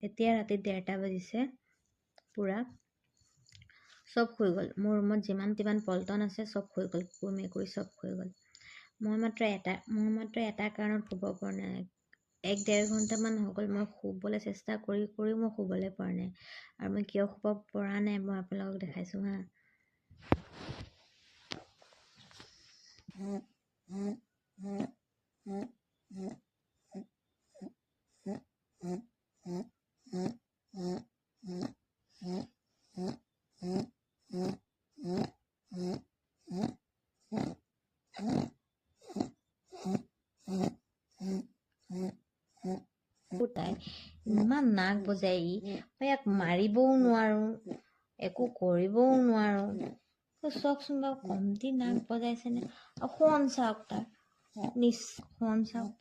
এতিয়া ৰাতি 1:30 বাজিছে পুৰা চব হৈ গ'ল মোৰ ৰুমত যিমান পল্টন আছে চব হৈ গ'ল কুকুৰ মেকুৰী চব হৈ গ'ল মই মাত্ৰ এটা কাৰণত শুব পৰা নাই 1-1.5 ঘণ্টামান হৈ গ'ল মই শুবলৈ চেষ্টা কৰি মই শুবলৈ পৰা নাই আৰু মই কিয় শুব পৰা নাই মই আপোনালোকক দেখাইছোঁ হা তাই ইমান নাক বজাই ইয়াক মাৰিবও নোৱাৰো একো কৰিবও নোৱাৰো চাওকচোন বাৰু কমটি নাক বজাইছেনে আৰু সোণ চাওক তাৰ সোণ চাওক